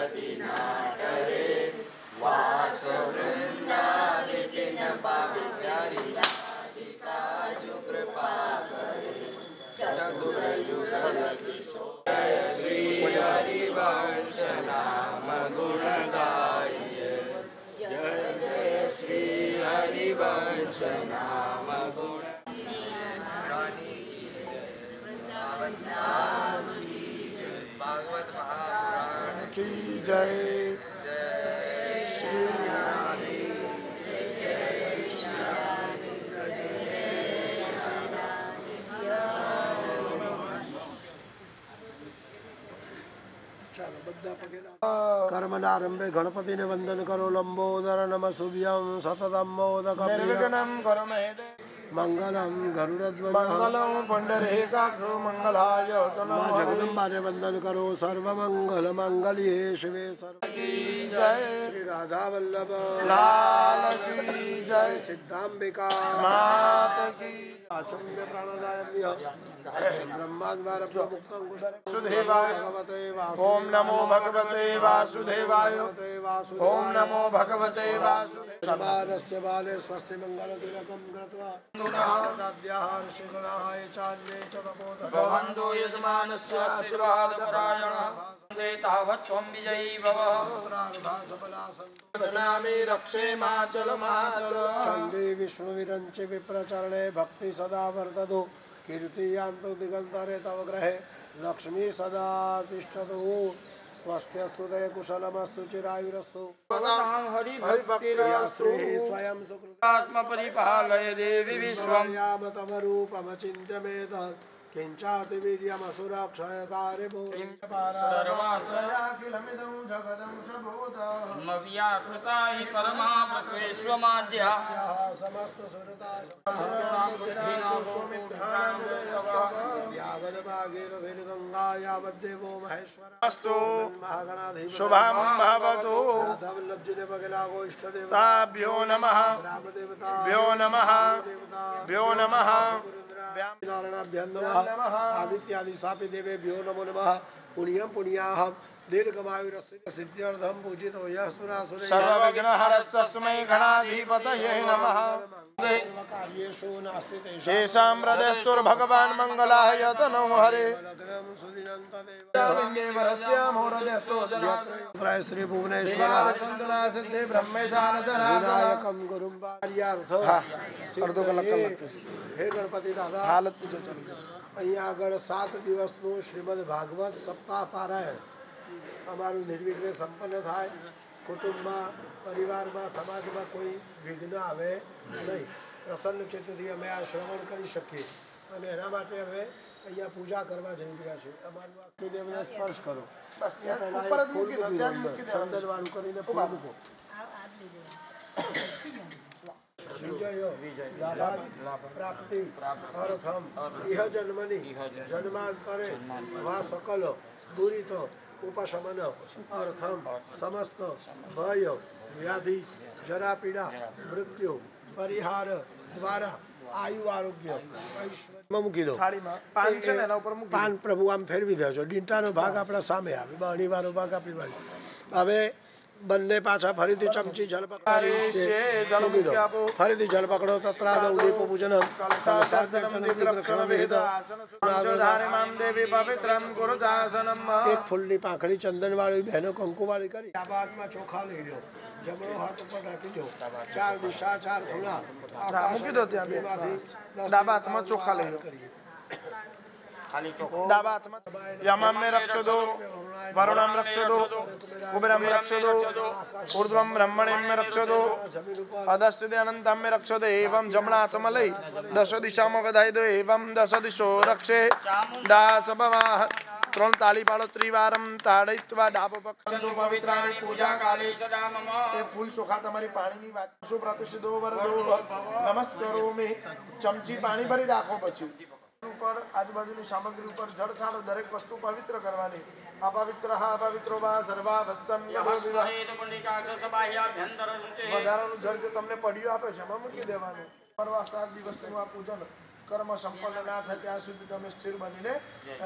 जगति नाटरे वास वृंदा विपिन पावित्यारी राधिका जो कृपा करे चतुर जुगल किशोर जय श्री हरिवंश नाम गुण गाइए जय जय श्री हरिवंश नाम गुण भागवत महापुराण की जय। जय श्री राधे ચાલો બધા પગે લાગો. કર્મનારંભે ગણપતિને વંદન કરો. લંબોદર નમ શુભ્યમ સતતમ મોદક निर्विघ्नं करो मे देव મંગલમ ગરુડધ્વજ मंगलं पुण्डरीकाक्षो मंगलाय મા જગદંબાને વંદન કરો. સર્વમંગલ મંગલ્યે શિવે સર્વ जय શ્રી રાધા વલ્લભ लाल की जय સિદ્ધાંબિકા मात की આચમ્ય પ્રાણદાય બ્રહ્માદ્વાર પ્રમુક્તં वासुदेवाय ભગવતે ओम नमो भगवते वासुदेवाय ओम नमो भगवते वासुदेवाय समानस्य बाले स्वस्ति मंगलतिलकं कृत्वा दाद्याः ऋषिगणाः ये चान्ये च तपोधराः भवन्तु यजमानस्य आशीर्वादपरायणः वन्दे तावत् त्वं विजयी भव पुत्रार्धा सफला सन्तु नामे रक्षे माचल माचल चण्डी विष्णुविरञ्च विप्रचरणे भक्ति सदा वर्ततु कीर्तियान्तु दिगन्तरे तव ग्रहे लक्ष्मी सदा तिष्ठतु स्वस्त्यस्तु ते कुशलमस्तु चिरायुरस्तु हरिभक्तिरस्तु स्वयं सुकृत आत्मपरिपालय देवी विश्वं तमरूपमचिन्त्यमेत किञ्चाति वीर्यमसुरक्षयकारि सर्वाश्रयाखिलमिदं जगदंशभूत व्याकृता हि परमा प्रकृष्वमाद्या यावद्भागीरथिर्गङ्गा यावद्देवो महेश्वर अस्तु महागणाधीश शुभं भवतु राधावल्लभजीने पगे लागो इष्टदेवता ताभ्यो नमः रामदेवता भ्यो नमः भ्यो नमः नारायणाभ्यां नमः आदित्यादि सापि देवेभ्यो नमो नमः पुण्यं पुण्याहं दीर्घमायुरस्य सिद्ध्यर्थं पूजितो यः सुरासुरैः सर्वविघ्नहरस्तस्मै गणाधिपतये नमः सर्वकार्येषु नास्ति तेषां शेषां हृदयस्तुर्भगवान् मङ्गलाय तनो हरे लग्नं सुदिनं तदेव यत्र श्री भुवनेश्वर सिद्धे ब्रह्मेशानजनार्दन विनायकं गुरुं कार्यार्थ હે ગણપતિ દાદા હાલત પૂજો ચાલુ અહીંયા આગળ 7 દિવસનું શ્રીમદ ભાગવત સપ્તાહ પારાયણ અમારું નિર્વિઘ્ને સંપન્ન થાય. કુટુંબમાં પરિવારમાં સમાજમાં કોઈ વિઘ્ન આવે નહીં. પ્રસન્ન ચિત્તથી અમે આ શ્રવણ કરી શકીએ અને એના માટે હવે અહીંયા પૂજા કરવા જઈ રહ્યા છીએ. અમારું અગ્નિદેવને સ્પર્શ કરો. એ પહેલાં એક ફૂલ મૂકી દો અંદર. ચંદનવાળું કરીને ફૂલ મૂકો. प्राप्ति अर्थम इह जन्मनि जन्मांतरे वा सकल दुरित उपशमन अर्थम समस्त भय व्याधि जरा पीड़ा मृत्यु परिहार द्वारा आयु आरोग्य ऐश्वर्य મૂકી દો. પાન પ્રભુ આમ ફેરવી દેજો. ડીંટાનો ભાગ આપણા સામે આવે. બહણીવાનો ભાગ આપણી બાજુ. હવે બંને પાછા ફરીથી ચમચી જળ પકડો. ફરીથી જળ પકડો. તત્રાદ ઉદીપ પૂજનમ એક ફૂલની પાંખડી ચંદન વાળી બહેનો કંકુ વાળી કરી ડાબા હાથમાં ચોખા લઈ લો. જમણો હાથ ઉપર રાખી દો. 4 દિશા 4 ખૂણા મૂકી દો. ત્યાં ડાબા હાથમાં ચોખા લઈ લો. यमं में रक्षदो वरुणं रक्षदो कुबेरं रक्षदो ऊर्ध्वं ब्रह्मणं में रक्षदो अधस्थिते अनंतं में रक्षदो एवं जमणातम लई दश दिशाમાં વધાઈ દો. एवं दश दिशो रक्षे दास भवाः 3 તાળી પાડો. ત્રિવારમ તાળયિત્વા ડાબો પક્ષ પવિત્રાની પૂજા કાલે સદા મમ એ ફૂલ ચોખા તમારી પાણીની વાત સુપ્રતિષ્ઠિતો વરદો નમસ્કારોમિ. ચમચી પાણી ભરી રાખો. પછી ઉપર આજુબાજુની સામગ્રી ઉપર જળ છાણો. દરેક વસ્તુ પવિત્ર કરવાની. અપવિત્ર અપવિત્રો વા સર્વા વસ્તમ વધારાનું જળ જો તમને પડ્યું આપે છે એમાં મૂકી દેવાનું. પરવા 7 દિવસનું આ પૂજન કર્મ સંપન્ન ના થાય ત્યાં સુધી તમે સ્થિર બનીને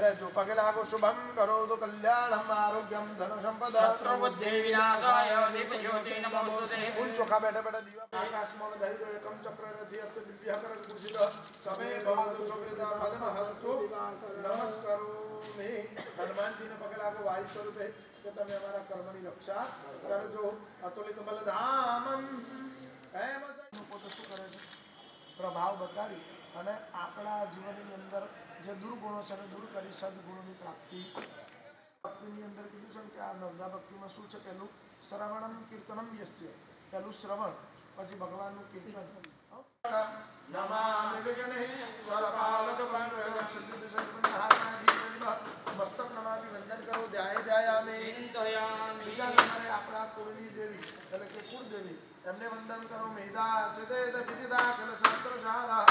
રહેજો. પગે લાગો. શુભમ કરો તો કલ્યાણમ આરોગ્યમ ધન સંપદા શત્રુબુદ્ધિ વિનાશાય દીપજ્યોતિ નમોસ્તુતે. ફૂલ ચોખા બેઠા બેઠા દીવા આકાશમાં ધરી દો. એકમ ચક્ર રથી અસ્ત દિવ્ય કરણ કુર્સિત સમે ભવતુ સુકૃતા પદ્મ હસ્તુ નમસ્કરોમિ. હનુમાનજીને પગે લાગો વાયુ સ્વરૂપે કે તમે અમારા કર્મની રક્ષા કરજો. અતુલિત બલધામમ. એમ પોતે શું કરે છે? પ્રભાવ બતાડી અને આપણા જીવનની અંદર જે દુર્ગુણો છે એને દૂર કરી સદગુણોની પ્રાપ્તિ. ભક્તિની અંદર કીધું છે કે આ નવદા ભક્તિમાં શું છે? પહેલું શ્રવણમ કીર્તનમ યસ્ય. પહેલું શ્રવણ, પછી ભગવાનનું કીર્તન. નમામિ વિઘ્ને સ્વરપાલક વંદનમ સિદ્ધિ મસ્તક નમામિ વંદન કરો. ધ્યાયામિ. બીજા નંબરે આપણા કુળની દેવી એટલે કે કુળદેવી એમને વંદન કરો. મેધા સિદ્ધ વિદિતા કલ શાસ્ત્રશાલા.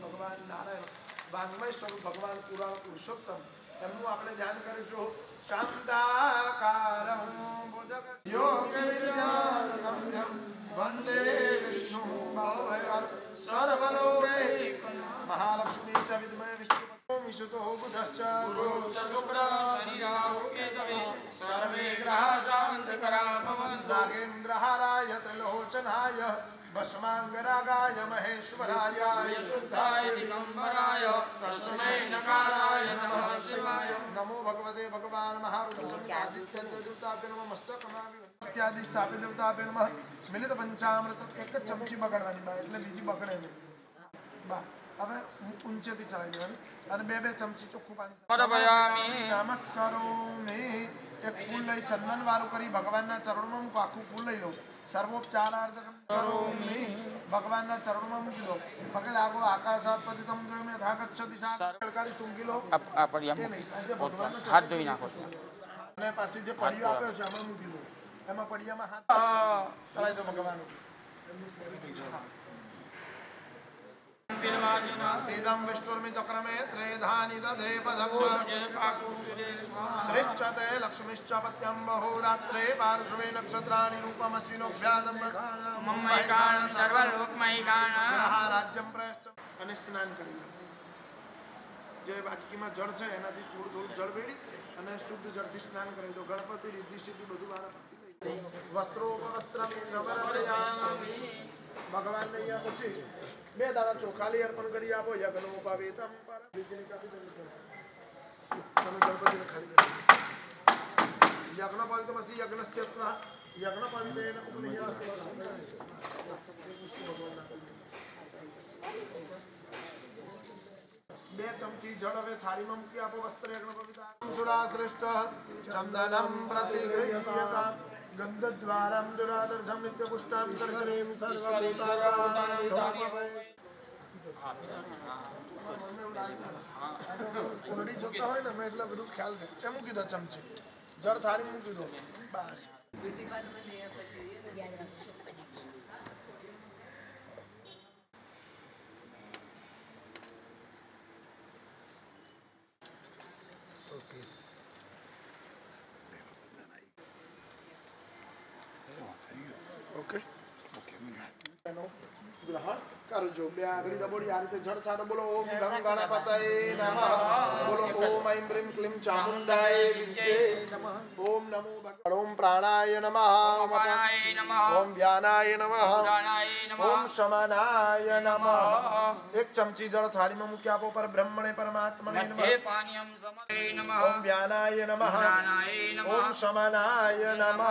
ભગવાન નારાયણ વાંગ્મય સ્વરૂપ ભગવાન પુરાણ પુરુષોત્તમ એમનું આપણે ધ્યાન કરીશું. શાંતાકારમ યોગ વિદ્યાનગમ્યમ વંદે વિષ્ણુ ભવયર સર્વલોકે મહાલક્ષ્મી ચ વિદ્મહે વિષ્ણુ વિશુતો બુધશ્ચ શુક્ર શનિ રાહુ કેતવે સર્વે ગ્રહા શાંતકરા ભવન્તુ. નાગેન્દ્રહારાય ત્રિલોચનાય ભસ્માંગરાગાય મહેશ્વરાય શુદ્ધાય દિગંબરાય તસ્મૈ નકારાય નમઃ શિવાય. નમો ભગવતે ભગવાન મહારુદ્ર સમિતાદિત્ય દેવતાભ્ય નમઃ. મસ્તકમાવિ ઇત્યાદિ સ્થાપિત દેવતાભ્ય નમઃ. મિલિત પંચામૃત એક જ ચમચી બગાડવાની બા એટલે બીજી બગડે નહીં. બસ હવે ઊંચેથી ચડાવી દેવાની અને બે બે ચમચી ચોખ્ખું પાણી નમસ્કારોમિ. એક ફૂલ લઈ ચંદન વાળું કરી ભગવાનના ચરણોમાં મૂકો. આખું ફૂલ લઈ લો. સર્વોપચારાર્થકમ કરોમિ. ભગવાનના ચરણોમાં મૂકી દો. પગે લાગો. આકાશાત પતિતમ દ્વયમ યથા ગચ્છતિ સા. સરકારી સૂંઘી લો. હાથ ધોઈ નાખો. અને પાછી જે પડીઓ આપ્યો છે આમાં મૂકી દો. એમાં પડિયામાં હાથ ચડાવી દો ભગવાન. सीदं विष्णुर्मि चक्रमे त्रेधानि दधे श्रेष्ठते लक्ष्मीश्च पत्यं बहुरात्रे पार्श्वे नक्षत्राणि रूपमस्विनोभ्यादं मुम्बईकाण सर्वलोकमयीकाण राज्यं प्रयश्च. અને સ્નાન કરી લો. જે વાટકીમાં જળ છે એનાથી થોડું થોડું જળ વેડી અને શુદ્ધ જળથી સ્નાન કરી દો. ગણપતિ રિદ્ધિ સિદ્ધિ બધું વારાફરતી લઈ વસ્ત્રો વસ્ત્રમ ભગવાનને અહીંયા પછી બે દાડા ચોખાલી અર્પણ કરી આપો. યજ્ઞ ઉપાવેતમ પર તમે ગણપતિને ખાલી યજ્ઞ પાવિત મસ્તિ યજ્ઞસ્ય યજ્ઞ પાવિતેન બે ચમચી જળ હવે થાળીમાં મૂકી આપો. વસ્ત્ર યજ્ઞ પવિતા સુરા શ્રેષ્ઠ ચંદનમ પ્રતિગૃહ્યતા ગંધદ્વારમ દુરાદર્શમ નિત્ય પુષ્ટામ દર્શનેમ સર્વભૂતાનાં ઓરડી જોતા હોય ને મેં એટલે બધું ખ્યાલ રહે. એ મૂકી દો ચમચી જળ થાળી મૂકી દો. બસ ઓકે ગ્રહણ કરજો. બે આંગળી દબોડી આ રીતે જળ છાડો. બોલો ઓમ ગમ ગણપતયે નમઃ. બોલો ઓમ ઐમ બ્રીમ ક્લીમ ચામુંડાય વિદ્યે નમઃ. ઓમ નમો ભગવાન. ઓમ પ્રાણાય નમઃ. ઓમ વ્યાનાય નમઃ. ઓમ શમનાય નમઃ. એક ચમચી જળ થાળીમાં મૂકી આપો. પર બ્રહ્મણે પરમાત્મને નમઃ. ઓમ વ્યાનાય નમઃ. ઓમ શમનાય નમઃ.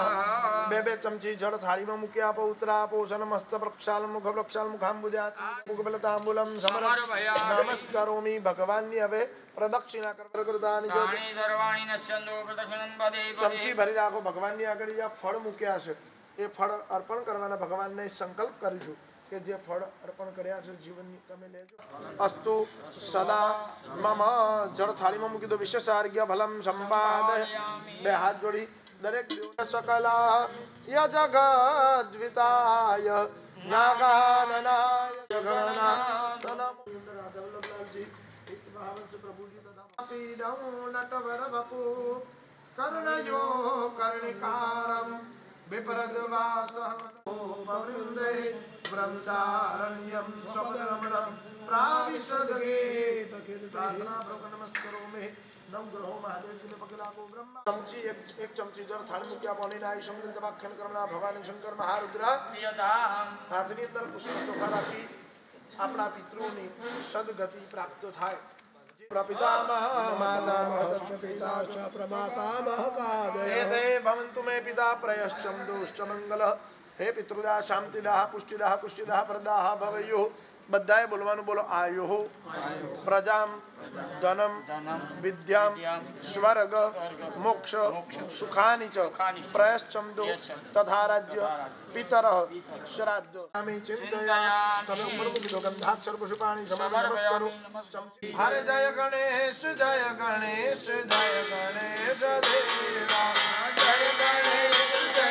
બે બે ચમચી જળ થાળીમાં મૂકી આપો. ઉત્તરા પોષણ મસ્ત પ્રક્ષાલ મુખ પ્રક્ષાલ મુખાંબુજાત મુખબલતાંબુલમ નમસ્કારોમિ. ભગવાનની હવે પ્રદક્ષિણા કરતાની ચમચી ભરી રાખો. ભગવાનની આગળ જે ફળ મૂક્યા છે એ ફળ અર્પણ કરવાના ભગવાનને સંકલ્પ કરીશું કે જે ફળ અર્પણ કર્યા છે જીવનની તમે લેજો. અસ્તુ સદા મમ. જળ થાળીમાં મૂકી દો. વિશેષ આરોગ્ય ભલમ સંપાદ. બે હાથ જોડી દરેક સકલા ય જગદ્વિતાય નાગાનનાય ગણનાથનમ. પ્રભુજી તથા પીડં નટવર વપુ કર્ણયો કર્ણિકારમ વિપરદ્વાસઃ વૃંદે વૃંદારણ્યમ સ્વપદરમણમ प्राविशदगे प्रार्थना पूर्वक नमस्कारो में नवग्रहो महादेव जी ने पकड़ा को ब्रह्मा चमची एक चमची जल थाल में क्या पानी नाई समुद्र जब आख्यान करना भगवान शंकर महारुद्र हाथनी अंदर पुष्प चोखा राखी अपना पितृओनी सदगति प्राप्त થાય प्रपितामह मातामह पिता च प्रमातामह कादय एते भवन्तु मे पिता प्रयश्चम दोश्च मंगल हे पितृदा शांतिदा पुष्टिदा तुष्टिदा प्रदाः भवयुः બધાએ બોલવાનું બોલો આયુઃ પ્રજામ ધનમ વિદ્યામ સ્વર્ગ મોક્ષ સુખાની ચ પ્રયશ્ચંદો તથા રાજ્ય પિતરઃ શ્રાદ્ધ આમે ચિંતયા તમે ઉપર મૂકી દો ગંધાક્ષર પુષ્પાણી સમર્પણ કરો હરે જય ગણેશ જય ગણેશ જય ગણેશ દેવા જય ગણેશ જય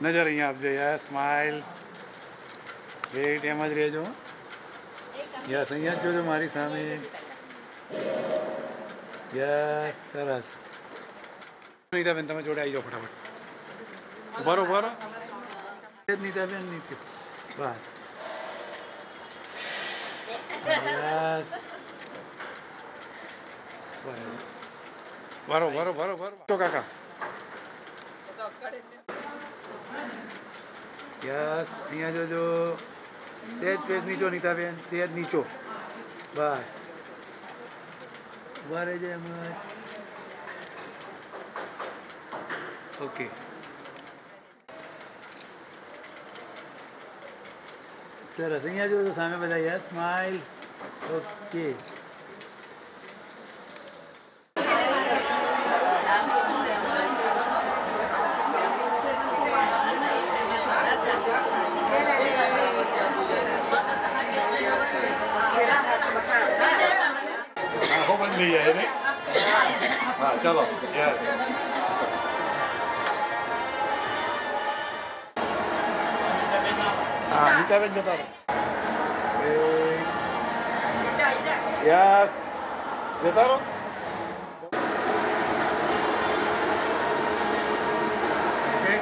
નજર અહીંયા આપજો. Yes smile. વેટ એમ જ રહેજો. યસ અહીંયા જ જોજો મારી સામે. યસ સરસ. નીતાબેન તમે જોડે આવી જાઓ ફટાફટ. ઉભારો ઉભારો. નીતાબેન નીતિ બસ. યસ બરો બરો બરો બરો તો કાકા. યસ અહીંયા જોજો. સહેજ પેજ નીચો નીતાબેન, સહેજ નીચો. બસ ઉભા રહેજે એમ જ. ઓકે સરસ. અહીંયા જોજો સામે બધા. Yes smile. ઓકે આંખો બંધ થઈ જાય ને. હા ચલો. યસ હા નીતાબેન જતા રહો. યસ જતા રહો. ઓકે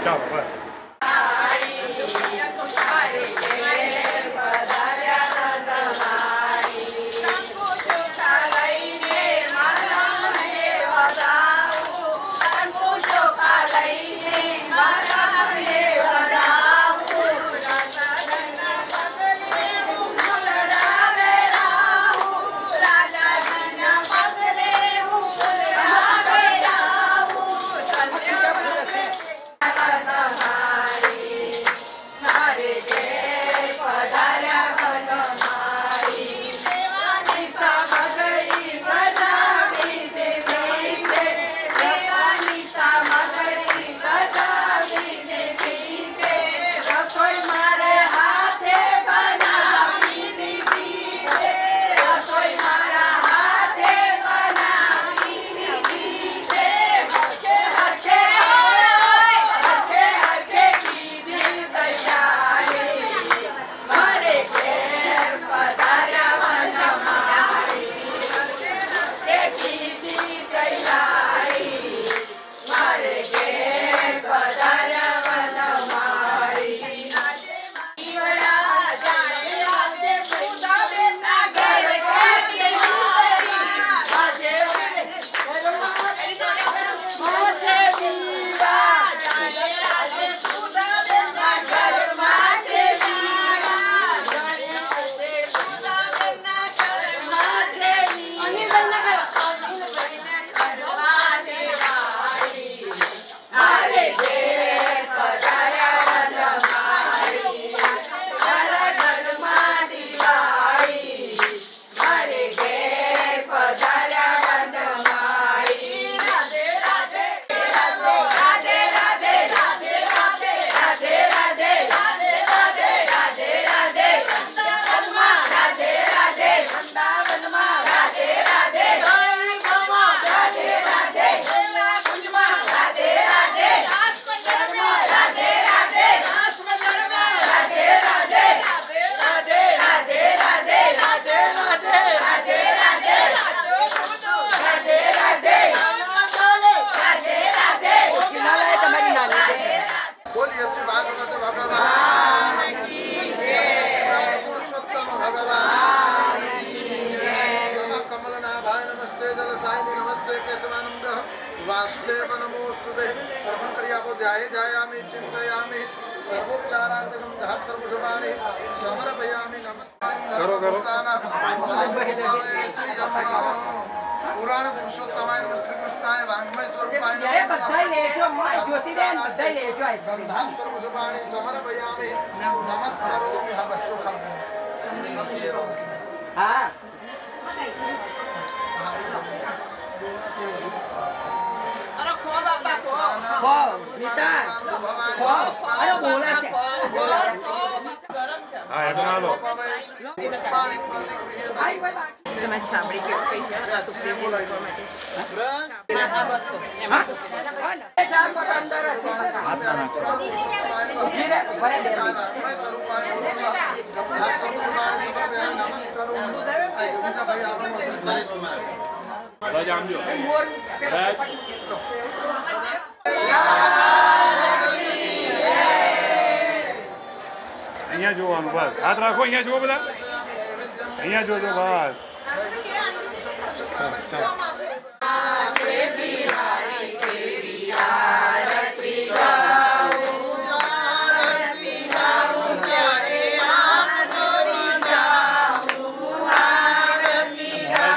ચાલો બસ. नमोस्तुते अर्पण करियापो ध्याये ध्यायामि चिन्तयामि सर्वोपचारार्थकं दहत सर्वशुभानि समर्पयामि नमस्कारं श्री अम्मा पुराण पुरुषोत्तमाय नमः श्री कृष्णाय वाङ्मय स्वरूपाय संधाम सर्वशुभानि समर्पयामि नमस्कारोमि हवश्चोखल हाँ હા એ બના લો પુષ્પાणि प्रतिगृह्यते તમારી સાંભળી કેવું કઈ છે આ તો પ્રેમ બોલાય અહીંયા જોવાનું બસ હાથ રાખો અહીંયા જુઓ બધા અહીંયા જોજો બસ સરસ ચાલો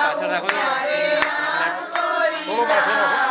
પાછળ રાખો થોડું પાછળ રાખો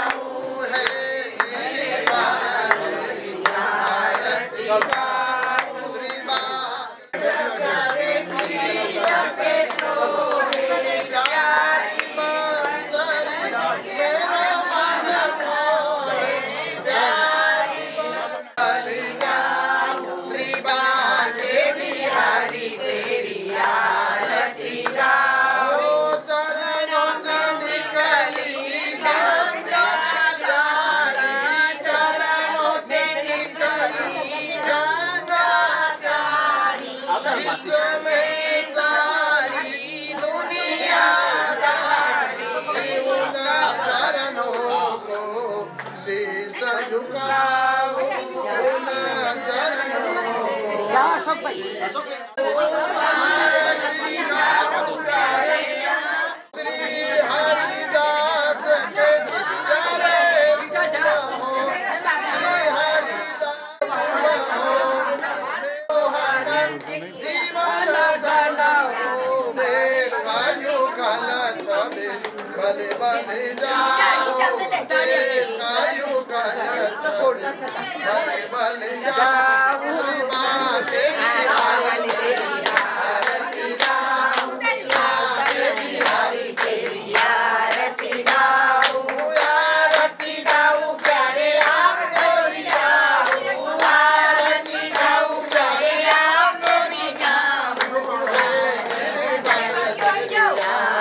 भले भले जाओ कायु भले भले जाओ श्री माँ तेरी आरती गाओ तेरी आरती गाओ आरती गाओ प्यारे आप तेरी जाओ आरती गाओ प्यारे आप तेरी जाओ तेरे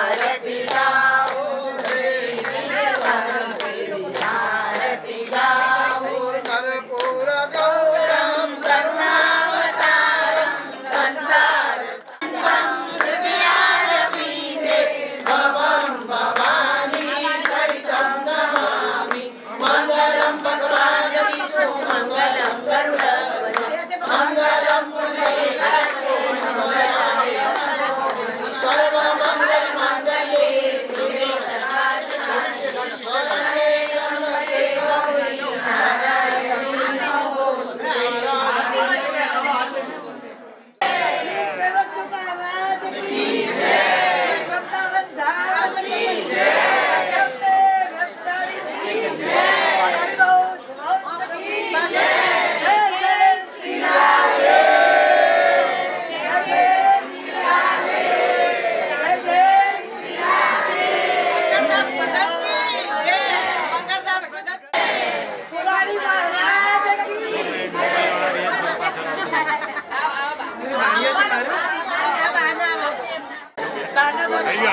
आरती गाओ कर्पूर गौरम करुणावतारम संसार हृदयारविन्दे भवं भवानी सहितं नमामि मङ्गलं भगवान् विष्णु मङ्गलं गरुडध्वज मङ्गलं पुण्डरीकाक्षे मंगलाय सर्वमङ्गल माङ्गल्ये शिवे सर्वार्थ नमस्ते गौरी नारायणी नमोस्तुते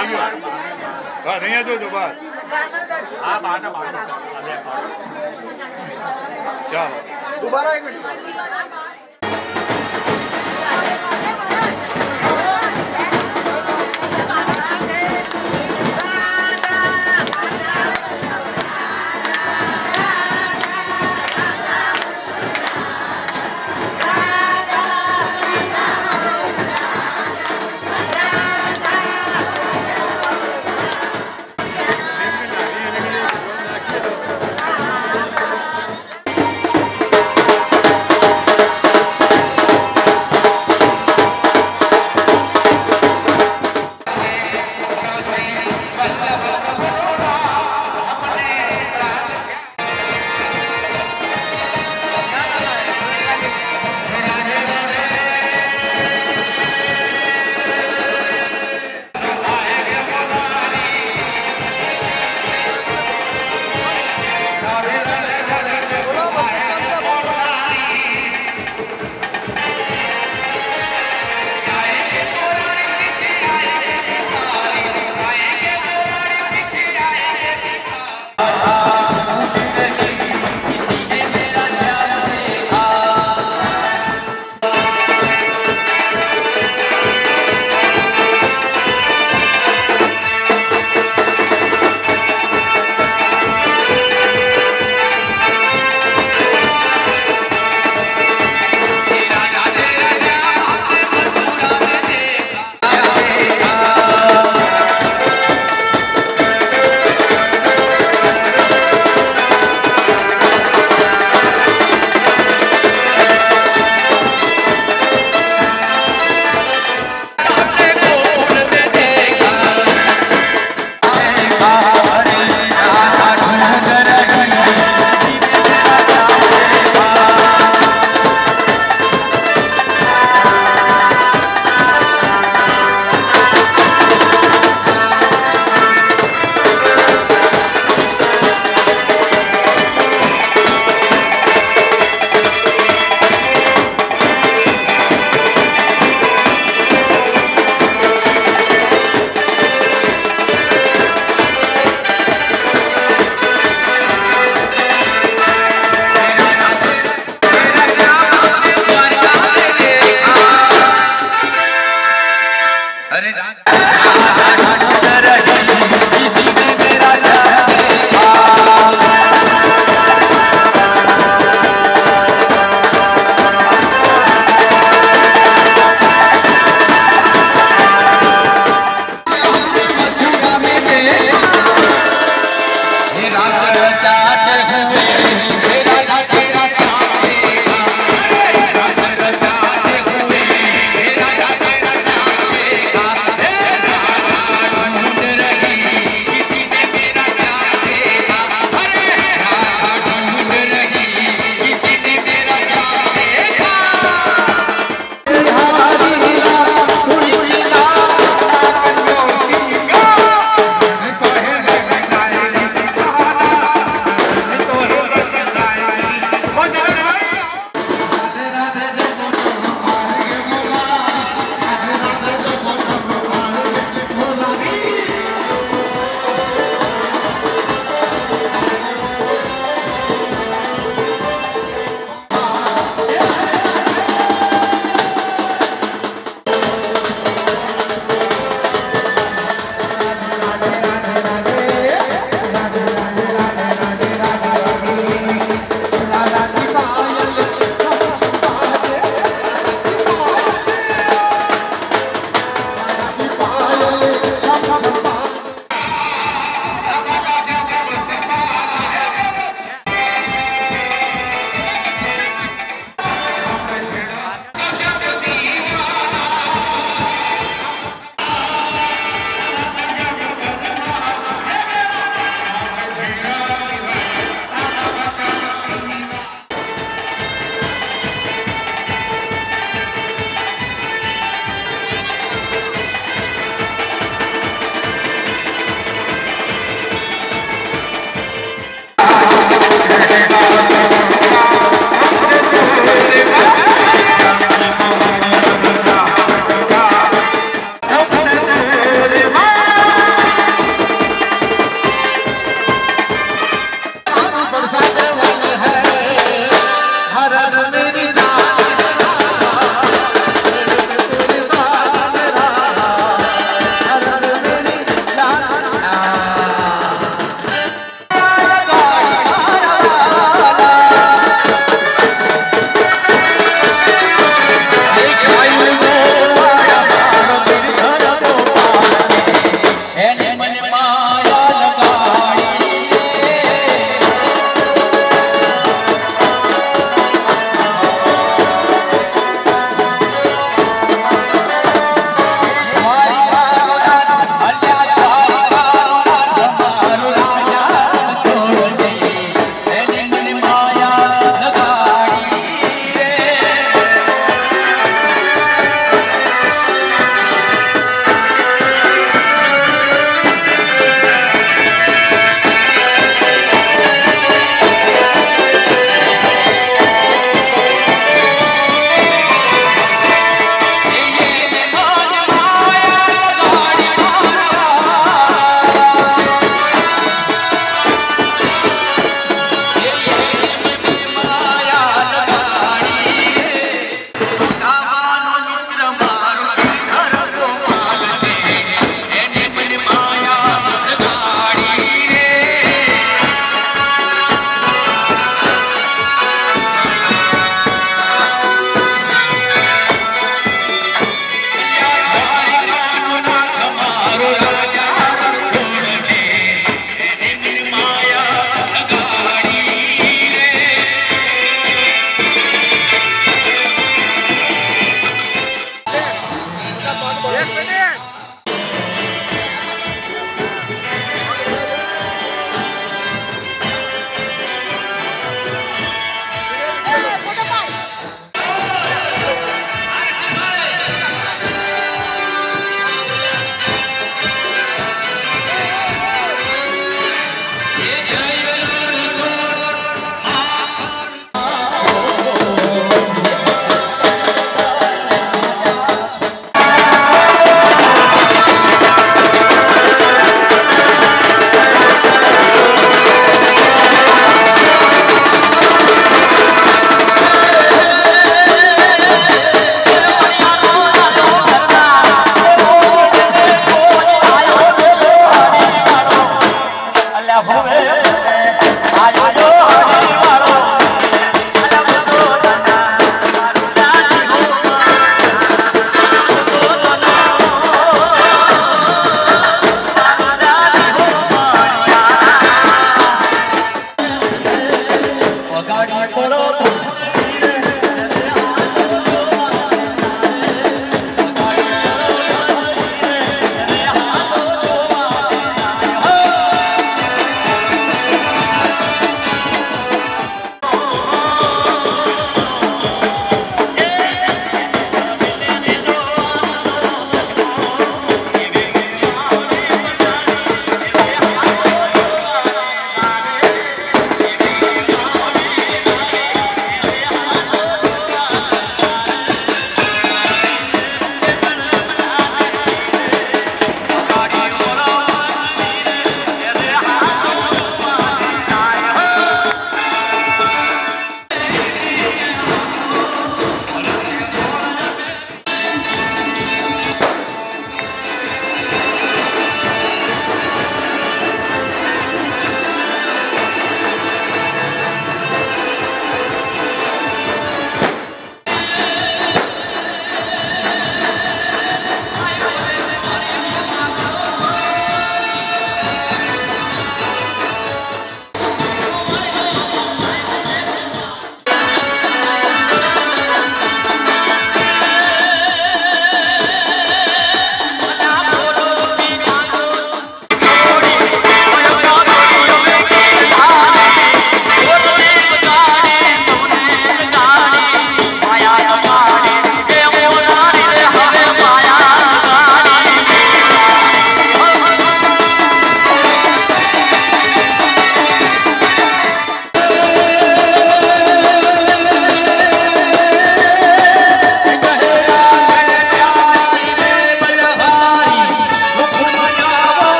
આવ્યો બસ અહીંયા જોજો બસ ચાલો दोबारा एक मिनट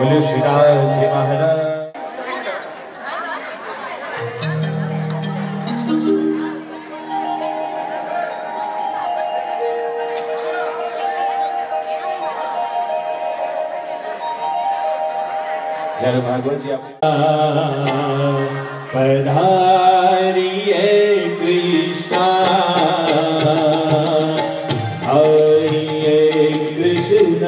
બોલે શ્રીનાથજી મહારાજ જ્યારે ભાગવતજી પધારીએ કૃષ્ણ હરિએ કૃષ્ણ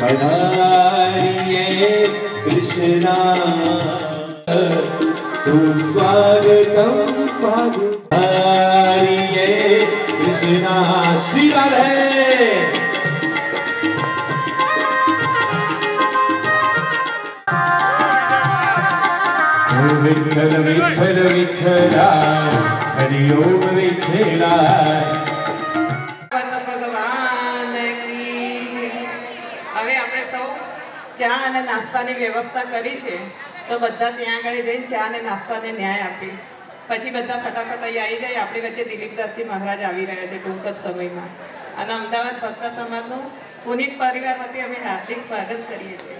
પધારીએ કૃષ્ણ સુસ્વાગતમ હરિએ કૃષ્ણ શ્રી રાધે વિઠ્ઠલ વિઠ્ઠલ વિઠ્ઠલા હરિ ઓમ વિઠ્ઠલા ભગવાન કી. હવે આપણે સૌ ચા અને નાસ્તાની વ્યવસ્થા કરી છે તો બધા ત્યાં આગળ જઈને ચા અને નાસ્તાને ન્યાય આપી પછી બધા ફટાફટ અહીં આવી જાય. આપણી વચ્ચે દિલીપદાસજી મહારાજ આવી રહ્યા છે ટૂંક જ સમયમાં. અને અમદાવાદ ભક્ત સમાજનું પુનિત પરિવાર વતી અમે હાર્દિક સ્વાગત કરીએ છીએ.